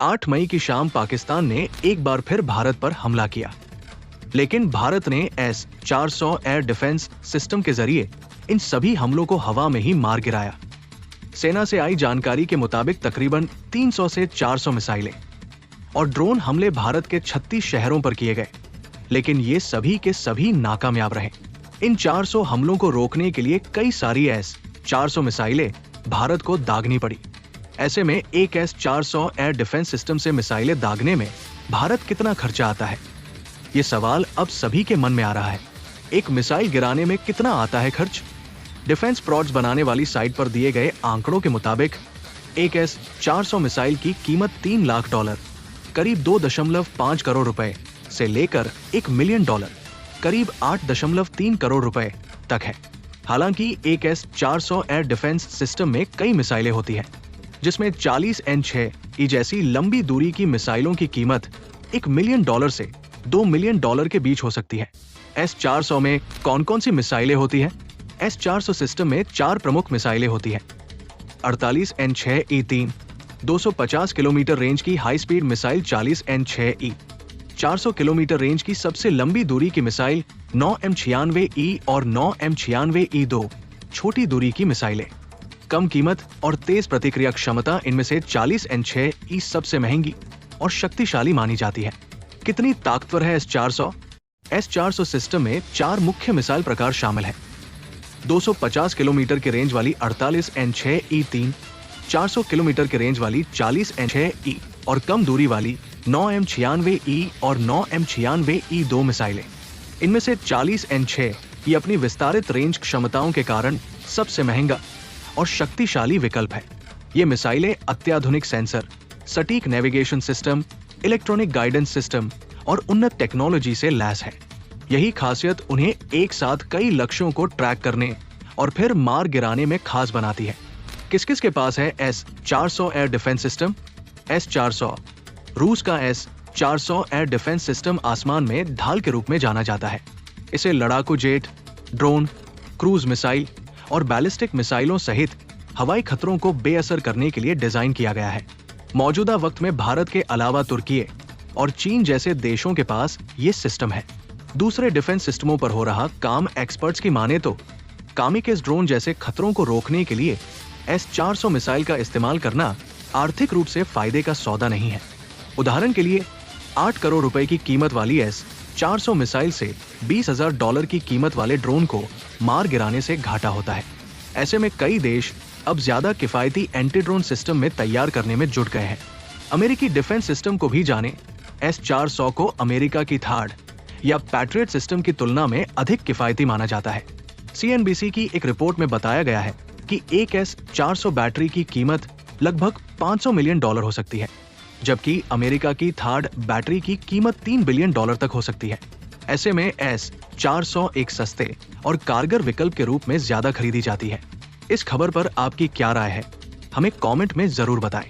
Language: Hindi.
8 मई की शाम पाकिस्तान ने एक बार फिर भारत पर हमला किया, लेकिन भारत ने S-400 एयर डिफेंस सिस्टम के जरिए इन सभी हमलों को हवा में ही मार गिराया। सेना से आई जानकारी के मुताबिक तकरीबन 300 से 400 मिसाइलें और ड्रोन हमले भारत के 36 शहरों पर किए गए, लेकिन ये सभी के सभी नाकामयाब रहे। इन 400 हमलों को रोकने के लिए कई सारी S-400 मिसाइलें भारत को दागनी पड़ी। ऐसे में एक S-400 एयर डिफेंस सिस्टम से मिसाइलें दागने में भारत कितना खर्चा आता है, ये सवाल अब सभी के मन में आ रहा है। एक मिसाइल गिराने में कितना आता है खर्च? डिफेंस प्रोड्स बनाने वाली साइट पर दिए गए आंकड़ों के मुताबिक एक S-400 मिसाइल की कीमत $3 लाख, करीब 2.5 करोड़ रुपए से लेकर $1 मिलियन, करीब 8.3 करोड़ रुपए तक है। हालांकि एक S-400 एयर डिफेंस सिस्टम में कई मिसाइलें होती हैं, जिसमें 40 N6 जैसी लंबी दूरी की मिसाइलों की कीमत $1 मिलियन से $2 मिलियन के बीच हो सकती है। S-400 में कौन कौन सी मिसाइलें होती हैं? S-400 सिस्टम में 4 प्रमुख मिसाइलें होती हैं। 48 N6E3 250 किलोमीटर रेंज की high speed missile 40 N6E, 400 kilometre range की सबसे लंबी दूरी की मिसाइल 9 M96E और 9 M96E2 छोटी दूरी की मिसाइलें। कम कीमत और तेज प्रतिक्रिया क्षमता इनमें से 40 N6E सबसे महंगी और शक्तिशाली मानी जाती है। कितनी ताकतवर है S-400? S-400 सिस्टम में 4 मुख्य मिसाइल प्रकार शामिल हैं। 250 किलोमीटर की रेंज वाली 48 N6E3, 400 किलोमीटर की रेंज वाली 40 N6E और कम दूरी वाली 9 M96E और 9 M96E2 मिसाइलें। इनमें से 40 N6 ये अपनी विस्तारित रेंज क्षमताओं के कारण सबसे महंगा और शक्तिशाली विकल्प है। ये मिसाइलें अत्याधुनिक सेंसर, सटीक navigation system, electronic guidance system और उन्नत टेक्नोलॉजी से लैस है। यही खासियत उन्हें एक साथ कई लक्ष्यों को ट्रैक करने और फिर मार गिराने में खास बनाती है। किस किस के पास है S-400 air defence system? S-400 रूस का S-400 एयर डिफेंस सिस्टम आसमान में ढाल के रूप में जाना जाता है। इसे लड़ाकू जेट, ड्रोन, क्रूज मिसाइल और बैलिस्टिक मिसाइलों सहित हवाई खतरों को बेअसर करने के लिए डिजाइन किया गया है। मौजूदा वक्त में भारत के अलावा तुर्की और चीन जैसे देशों के पास ये सिस्टम है। दूसरे डिफेंस सिस्टमों पर हो रहा काम एक्सपर्ट्स की माने तो कामिकेस ड्रोन जैसे खतरों को रोकने के लिए S-400 मिसाइल का इस्तेमाल करना आर्थिक रूप से फायदे का सौदा नहीं है। उदाहरण के लिए 8 करोड़ रुपए की कीमत वाली S-400 मिसाइल से $20,000 की कीमत वाले ड्रोन को मार गिराने से घाटा होता है। ऐसे में कई देश अब ज्यादा किफायती एंटी ड्रोन सिस्टम में तैयार करने में जुट गए हैं। अमेरिकी डिफेंस सिस्टम को भी जाने, S-400 को अमेरिका की थाड या पैट्रियट सिस्टम की तुलना में अधिक किफायती माना जाता है। CNBC की एक रिपोर्ट में बताया गया है कि एक S-400 बैटरी की कीमत लगभग $500 मिलियन हो सकती है, जबकि अमेरिका की थाड बैटरी की कीमत $3 बिलियन तक हो सकती है। ऐसे में S-400 एक सस्ते और कारगर विकल्प के रूप में ज्यादा खरीदी जाती है। इस खबर पर आपकी क्या राय है? हमें कमेंट में जरूर बताएं।